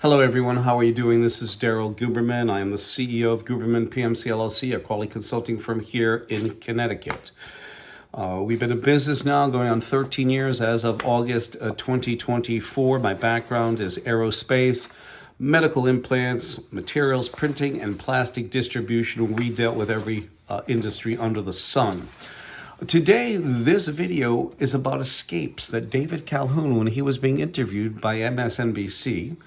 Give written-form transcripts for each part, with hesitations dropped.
Hello everyone, how are you doing? This is Daryl Guberman. I am the CEO of Guberman PMC LLC, a quality consulting firm here in Connecticut. We've been in business now going on 13 years as of August 2024. My background is aerospace, medical implants, materials, printing, and plastic distribution. We dealt with every industry under the sun. Today, this video is about escapes that David Calhoun, when he was being interviewed by MSNBC,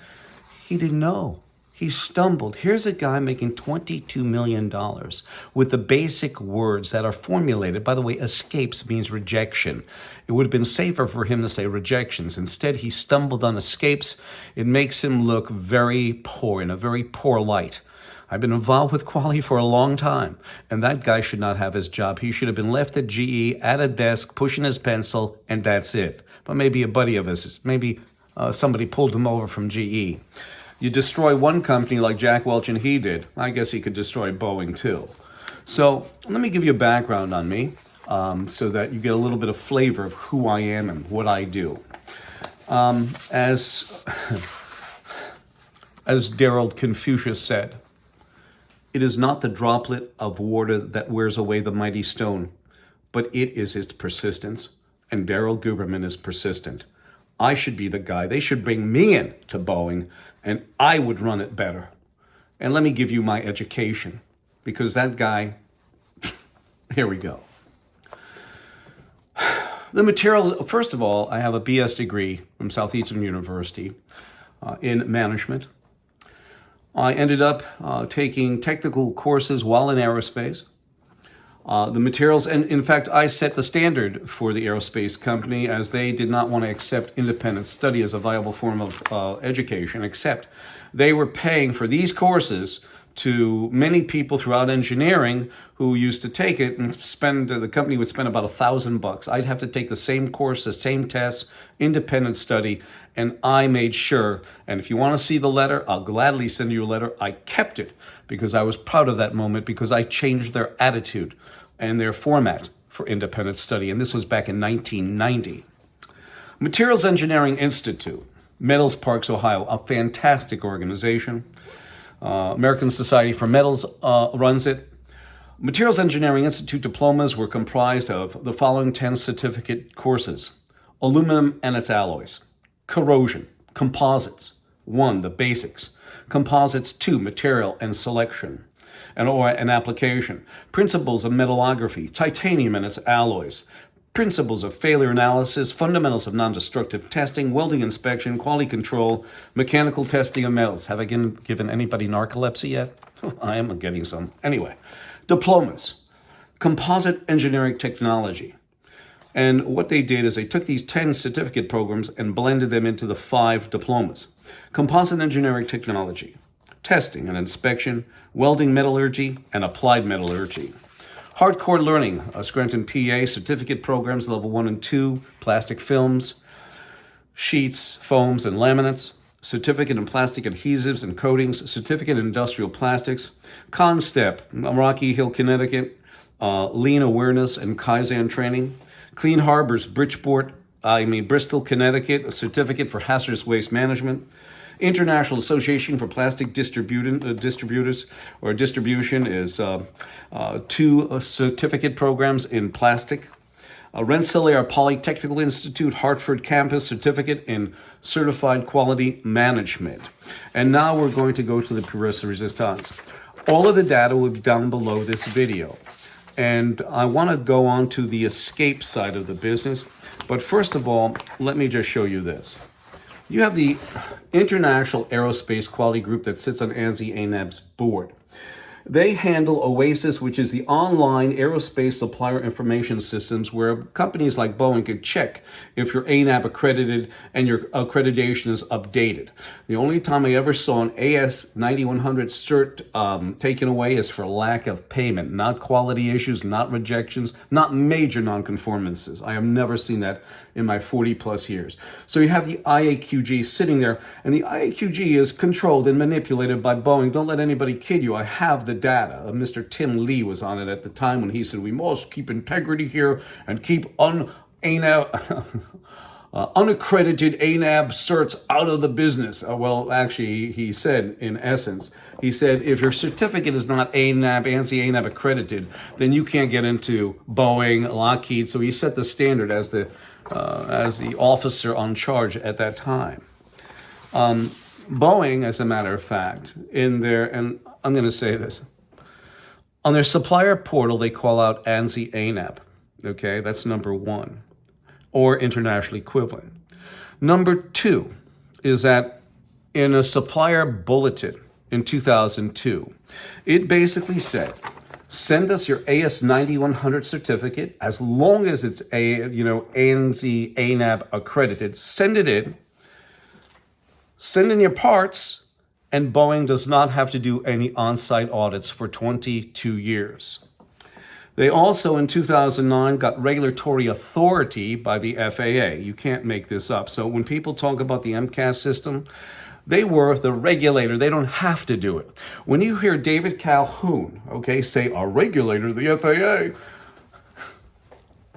he didn't know. He stumbled. Here's a guy making $22 million with the basic words that are formulated. By the way, escapes means rejection. It would have been safer for him to say rejections. Instead, he stumbled on escapes. It makes him look very poor, in a very poor light. I've been involved with quality for a long time, and that guy should not have his job. He should have been left at GE, at a desk, pushing his pencil, and that's it. But maybe a buddy of his, maybe somebody pulled him over from GE. You destroy one company like Jack Welch and he did, I guess he could destroy Boeing too. So let me give you a background on me so that you get a little bit of flavor of who I am and what I do. As Daryl Confucius said, it is not the droplet of water that wears away the mighty stone, but it is its persistence. And Daryl Guberman is persistent. I should be the guy. They should bring me in to Boeing, and I would run it better. And let me give you my education, because that guy, here we go. The materials, first of all, I have a BS degree from Southeastern University in management. I ended up taking technical courses while in aerospace. The materials, and in fact, I set the standard for the aerospace company as they did not want to accept independent study as a viable form of education, except they were paying for these courses to many people throughout engineering who used to take it and the company would spend about $1,000. I'd have to take the same course, the same tests, independent study, and I made sure, and if you want to see the letter, I'll gladly send you a letter. I kept it because I was proud of that moment because I changed their attitude and their format for independent study, and this was back in 1990. Materials Engineering Institute, Metals Parks, Ohio, a fantastic organization. American Society for Metals runs it. Materials Engineering Institute diplomas were comprised of the following 10 certificate courses: aluminum and its alloys, corrosion, composites, 1, the basics, composites, 2, material and selection, and application, principles of metallography, titanium and its alloys, principles of failure analysis, fundamentals of non-destructive testing, welding inspection, quality control, mechanical testing of metals. Have I given anybody narcolepsy yet? I am getting some. Anyway, diplomas, composite engineering technology. And what they did is they took these 10 certificate programs and blended them into the 5 diplomas. Composite engineering technology, testing and inspection, welding metallurgy, and applied metallurgy. Hardcore learning, Scranton, PA, certificate programs, level 1 and 2, plastic films, sheets, foams, and laminates, certificate in plastic adhesives and coatings, certificate in industrial plastics, ConStep, Rocky Hill, Connecticut, lean awareness and Kaizen training, Clean Harbors, Bristol, Connecticut, a certificate for hazardous waste management, International Association for Plastic Distributors or Distribution is 2 certificate programs in plastic. Rensselaer Polytechnical Institute, Hartford campus, certificate in certified quality management. And now we're going to go to the pièce de résistance. All of the data will be down below this video. And I want to go on to the escape side of the business. But first of all, let me just show you this. You have the International Aerospace Quality Group that sits on ANSI-ANAB's board. They handle OASIS, which is the online aerospace supplier information systems where companies like Boeing could check if you're ANAB accredited and your accreditation is updated. The only time I ever saw an AS9100 cert taken away is for lack of payment, not quality issues, not rejections, not major nonconformances. I have never seen that in my 40 plus years. So you have the IAQG sitting there, and the IAQG is controlled and manipulated by Boeing. Don't let anybody kid you. I have the data. Mr. Tim Lee was on it at the time when he said, we must keep integrity here and keep unaccredited ANAB certs out of the business. Well, actually, he said, in essence, he said, if your certificate is not ANAB, ANSI ANAB accredited, then you can't get into Boeing, Lockheed. So he set the standard as the officer on charge at that time. Boeing, as a matter of fact, in their, and I'm going to say this, on their supplier portal, they call out ANSI ANAB. Okay, that's number one, or international equivalent. Number two is that in a supplier bulletin in 2002, it basically said, send us your AS 9100 certificate as long as it's ANSI ANAB accredited. Send it in. Send in your parts, and Boeing does not have to do any on-site audits for 22 years. They also, in 2009, got regulatory authority by the FAA. You can't make this up. So when people talk about the MCAS system, they were the regulator. They don't have to do it. When you hear David Calhoun, okay, say, a regulator, the FAA,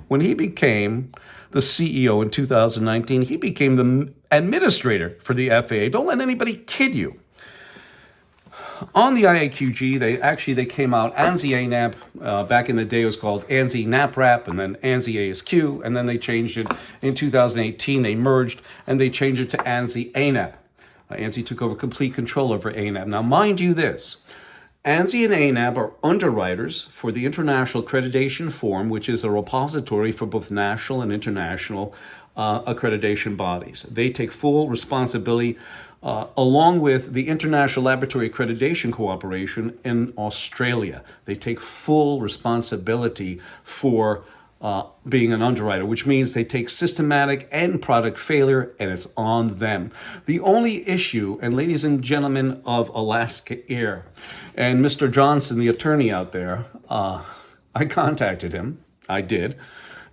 when he became the CEO in 2019, he became the administrator for the FAA. Don't let anybody kid you. On the IAQG, they came out ANSI ANAB. Back in the day, it was called ANSI NAPRAP, and then ANSI ASQ, and then they changed it in 2018. They merged, and they changed it to ANSI ANAB. ANSI took over complete control over ANAB. Now, mind you this, ANSI and ANAB are underwriters for the International Accreditation Form, which is a repository for both national and international accreditation bodies. They take full responsibility along with the International Laboratory Accreditation Cooperation in Australia. They take full responsibility for being an underwriter, which means they take systematic and product failure, and it's on them. The only issue, and ladies and gentlemen of Alaska Air, and Mr. Johnson, the attorney out there, I contacted him. I did.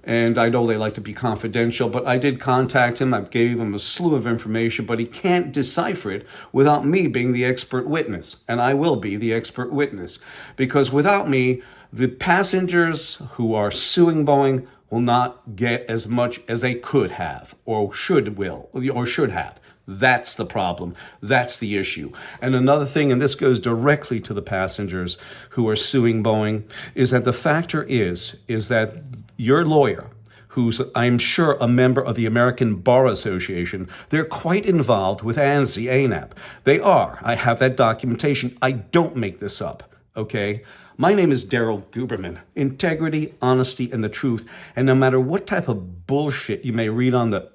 And I know they like to be confidential, but I did contact him. I gave him a slew of information, but he can't decipher it without me being the expert witness. And I will be the expert witness, because without me, the passengers who are suing Boeing will not get as much as they could have or should have. That's the problem. That's the issue. And another thing, and this goes directly to the passengers who are suing Boeing, is that the factor is that your lawyer, who's, I'm sure, a member of the American Bar Association, they're quite involved with ANSI ANAB. They are. I have that documentation. I don't make this up, okay? My name is Daryl Guberman. Integrity, honesty, and the truth. And no matter what type of bullshit you may read on the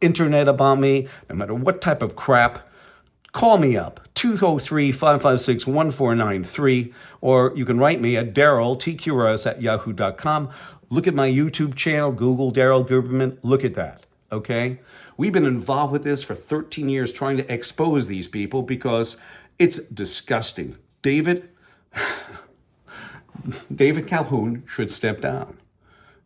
internet about me, no matter what type of crap, call me up, 203-556-1493, or you can write me at darryl@yahoo.com. Look at my YouTube channel, Google Daryl Guberman, look at that, okay? We've been involved with this for 13 years trying to expose these people because it's disgusting. David Calhoun should step down.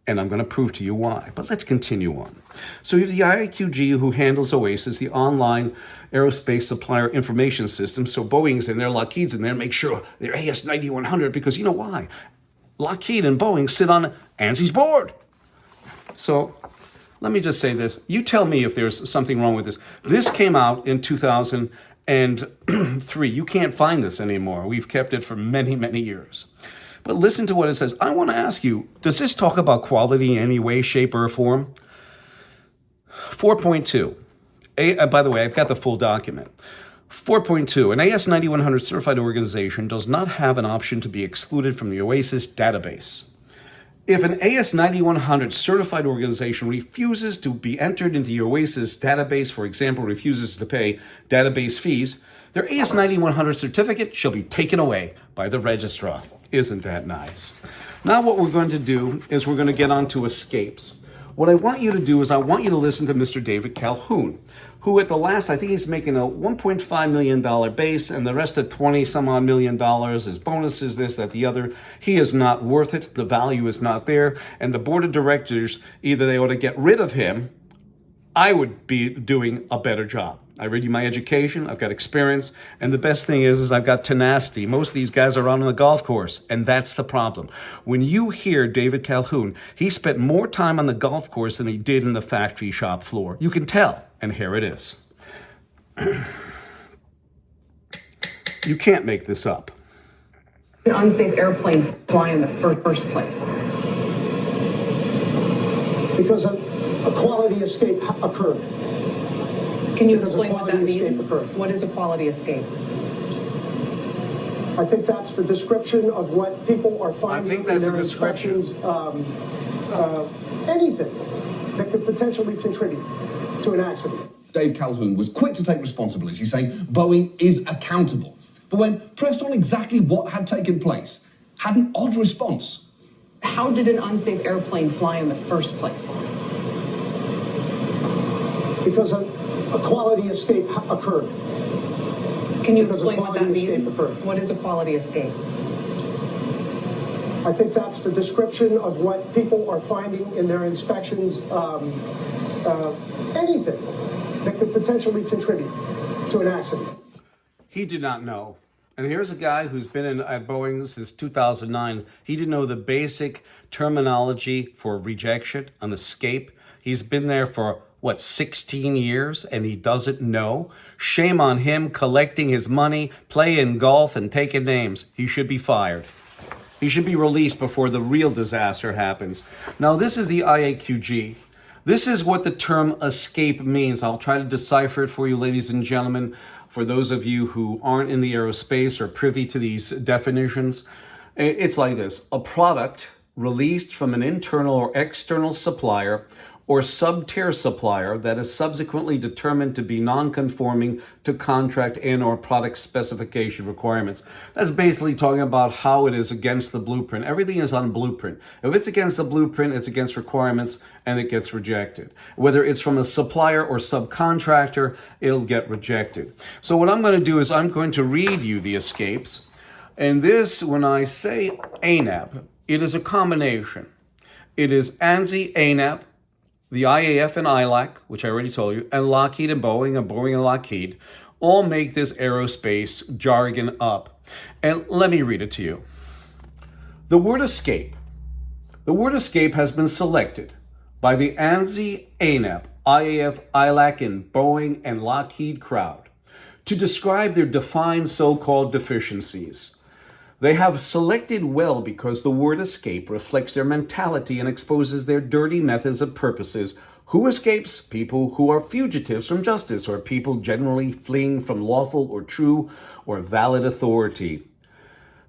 And I'm going to prove to you why. But let's continue on. So you have the IAQG, who handles OASIS, the online aerospace supplier information system. So Boeing's in there, Lockheed's in there, make sure they're AS 9100, because you know why? Lockheed and Boeing sit on ANSI's board. So let me just say this. You tell me if there's something wrong with this. This came out in 2003. You can't find this anymore. We've kept it for many, many years. But listen to what it says. I want to ask you, does this talk about quality in any way, shape, or form? 4.2. By the way, I've got the full document. 4.2. An AS 9100 certified organization does not have an option to be excluded from the OASIS database. If an AS 9100 certified organization refuses to be entered into the OASIS database, for example, refuses to pay database fees, their AS 9100 certificate shall be taken away by the registrar. Isn't that nice? Now what we're going to do is we're going to get on to escapes. What I want you to do is I want you to listen to Mr. David Calhoun, who at the last, I think he's making a $1.5 million base, and the rest of 20 some odd million dollars is bonuses, this, that, the other. He is not worth it. The value is not there. And the board of directors, either they ought to get rid of him I would be doing a better job. I read you my education, I've got experience, and the best thing is I've got tenacity. Most of these guys are out on the golf course, and that's the problem. When you hear David Calhoun, he spent more time on the golf course than he did in the factory shop floor. You can tell, and here it is. You can't make this up. An unsafe airplane fly in the first place? Because a quality escape occurred. Can you explain what that means? What is a quality escape? I think that's the description of what people are finding in their inspections. Anything that could potentially contribute to an accident. Dave Calhoun was quick to take responsibility, saying Boeing is accountable. But when pressed on exactly what had taken place, had an odd response. How did an unsafe airplane fly in the first place? Because a quality escape occurred. Can you explain what that means? What is a quality escape? I think that's the description of what people are finding in their inspections. Anything that could potentially contribute to an accident. He did not know. And here's a guy who's been at Boeing since 2009. He didn't know the basic terminology for rejection, an escape. He's been there for, 16 years, and he doesn't know? Shame on him collecting his money, playing golf, and taking names. He should be fired. He should be released before the real disaster happens. Now, this is the IAQG. This is what the term escape means. I'll try to decipher it for you, ladies and gentlemen, for those of you who aren't in the aerospace or privy to these definitions. It's like this: a product released from an internal or external supplier or sub-tier supplier that is subsequently determined to be non-conforming to contract and or product specification requirements. That's basically talking about how it is against the blueprint. Everything is on blueprint. If it's against the blueprint, it's against requirements, and it gets rejected. Whether it's from a supplier or subcontractor, it'll get rejected. So what I'm going to do is I'm going to read you the escapes. And this, when I say ANAP, it is a combination. It is ANSI, ANAP, the IAF and ILAC, which I already told you, and Lockheed and Boeing and Lockheed, all make this aerospace jargon up. And let me read it to you. The word escape. The word escape has been selected by the ANSI, ANAP, IAF, ILAC, and Boeing and Lockheed crowd to describe their defined so-called deficiencies. They have selected well because the word escape reflects their mentality and exposes their dirty methods and purposes. Who escapes? People who are fugitives from justice, or people generally fleeing from lawful or true or valid authority.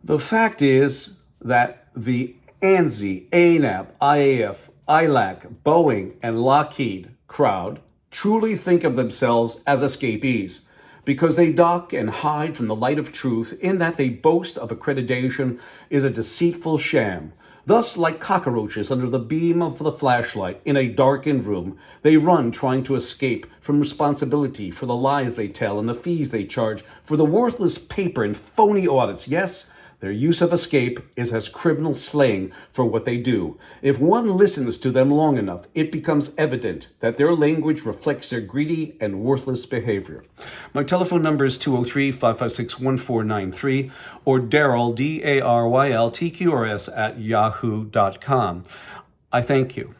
The fact is that the ANSI, ANAP, IAF, ILAC, Boeing, and Lockheed crowd truly think of themselves as escapees, because they duck and hide from the light of truth, in that they boast of accreditation is a deceitful sham. Thus, like cockroaches under the beam of the flashlight in a darkened room, they run trying to escape from responsibility for the lies they tell and the fees they charge for the worthless paper and phony audits. Yes, their use of escape is as criminal slang for what they do. If one listens to them long enough, it becomes evident that their language reflects their greedy and worthless behavior. My telephone number is 203-556-1493 or Daryl, DARYL, TQRS @yahoo.com. I thank you.